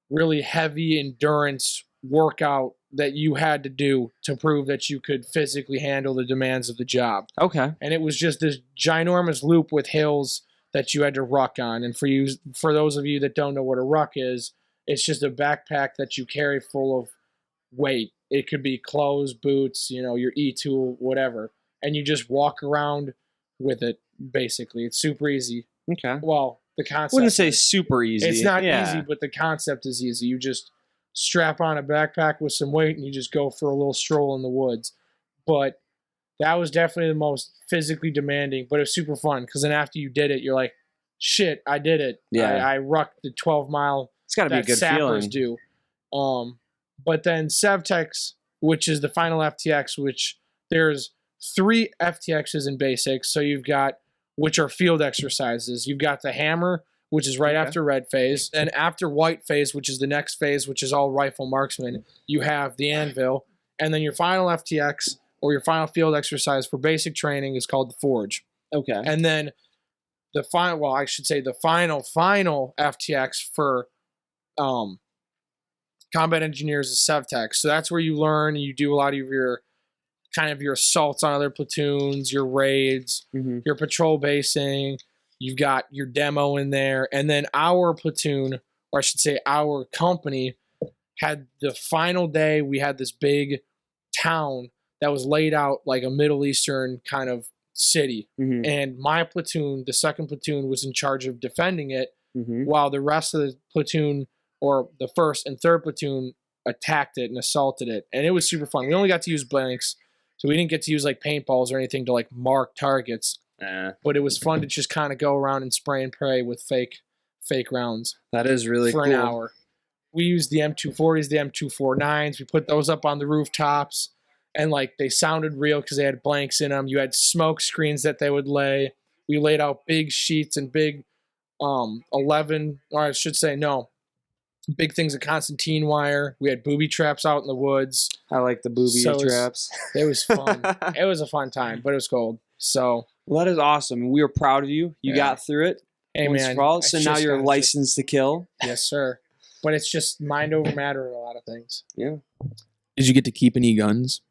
really heavy endurance workout that you had to do to prove that you could physically handle the demands of the job. Okay. And it was just this ginormous loop with hills that you had to ruck on. And for those of you that don't know what a ruck is, it's just a backpack that you carry full of weight. It could be clothes, boots, your e-tool, whatever. And you just walk around with it, basically. It's super easy. Okay. Well, the concept Wouldn't say is- super easy. it's not Yeah. easy, but the concept is easy. You just strap on a backpack with some weight and you just go for a little stroll in the woods. But that was definitely the most physically demanding, but it was super fun because then after you did it, you're like, shit, I did it. Yeah. I rucked the 12-mile It's got to be a that good sappers feeling. do. But then Sevtex, which is the final FTX, which there's 3 FTXs in basics. So you've got, which are field exercises. You've got the hammer, which is right Okay. after red phase. And after white phase, which is the next phase, which is all rifle marksman, you have the anvil. And then your final FTX or your final field exercise for basic training is called the forge. Okay. And then the final, well, I should say the final FTX for combat engineers is Sevtex. So that's where you learn, you do a lot of your kind of your assaults on other platoons, your raids, Mhm. your patrol basing. You've got your demo in there. And then our platoon, or I should say our company, had the final day. We had this big town that was laid out like a Middle Eastern kind of city. Mhm. And my platoon, the second platoon, was in charge of defending it, Mhm. while the rest of the platoon, or the first and third platoon, attacked it and assaulted it. And it was super fun. We only got to use blanks, so we didn't get to use like paintballs or anything to like mark targets. But it was fun to just kind of go around and spray and pray with fake rounds That is really for cool. an hour. We used the M240s, the M249s. We put those up on the rooftops, and like they sounded real because they had blanks in them. You had smoke screens that they would lay. We laid out big sheets and big 11, or I should say no, big things of Constantine wire. We had booby traps out in the woods. I like the booby So it's- traps. It was fun. It was a fun time, but it was cold. So, Well, that is awesome. We are proud of you. You Yeah. got through it. hey once man, for all. it's So now just you're gotta licensed to kill. yes, sir. But it's just mind over matter in a lot of things. Yeah. Did you get to keep any guns?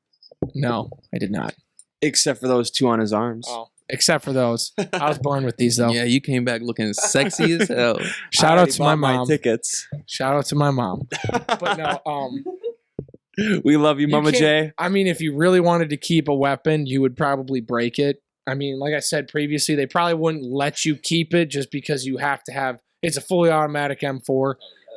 No, I did not. Except for those 2 on his arms. Oh, except for those. I was born with these though. Yeah, you came back looking sexy as hell. Shout I out already to my bought mom. tickets. Shout out to my mom. But no, We love you, Mama can't- J. I mean, if you really wanted to keep a weapon, you would probably break it. I mean, like I said previously, they probably wouldn't let you keep it just because you have to have. It's a fully automatic M4,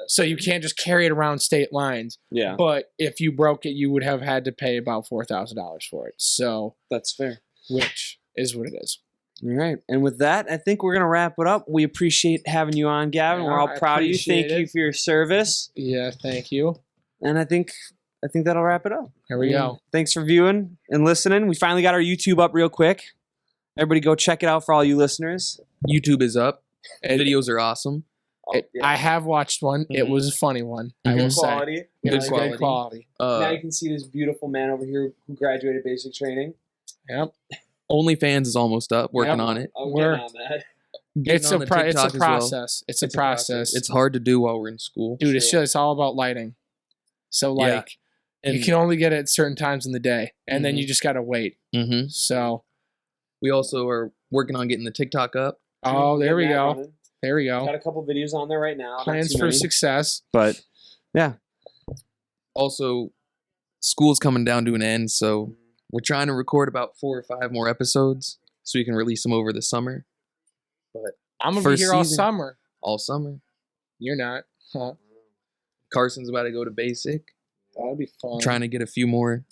so you can't just carry it around state lines. Yeah, But if you broke it, you would have had to pay about $4,000 for it. So, that's fair. which is what it is. All right. And with that, I think we're going to wrap it up. We appreciate having you on, Gavin. Yeah, We're all I proud of you. Thank appreciate you it. for your service. Yeah, thank you. And I think that'll wrap it up. Here we go. Thanks for viewing and listening. We finally got our YouTube up real quick. Everybody go check it out for all you listeners. YouTube is up. Videos are awesome. I have watched one. It was a funny one. I will Mhm. say. Quality. It Good was quality. good quality. Now you can see this beautiful man over here who graduated basic training. Yep. OnlyFans is almost up. Working Yep. on it. I'm We're- getting on that. Getting It's a on the it's a TikTok as well. process. It's a process. It's hard to do while we're in school. Dude, it's True. just all about lighting. So Yeah. like And you can only get it at certain times in the day, and then you just gotta wait. Mhm. So We also are working on getting the TikTok up. oh, there we Getting that go. running. There we Got go. a couple videos on there right now. not Plans too for many. success. But yeah. Also, school's coming down to an end, so we're trying to record about 4 or 5 more episodes so we can release them over the summer. But I'm gonna be First here all season. summer. all summer. You're not. Huh. Carson's about to go to basic. That'll be fun. Trying to get a few more.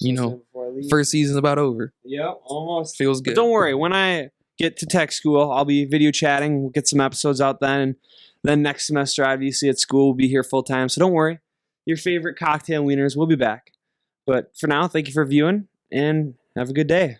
You know, before I leave. First season's about over. Yep, almost. Feels But good. don't worry, when I get to tech school, I'll be video chatting. We'll get some episodes out then. And then next semester, obviously, at school, we'll be here full time. So don't worry. Your favorite cocktail wieners will be back. But for now, thank you for viewing and have a good day.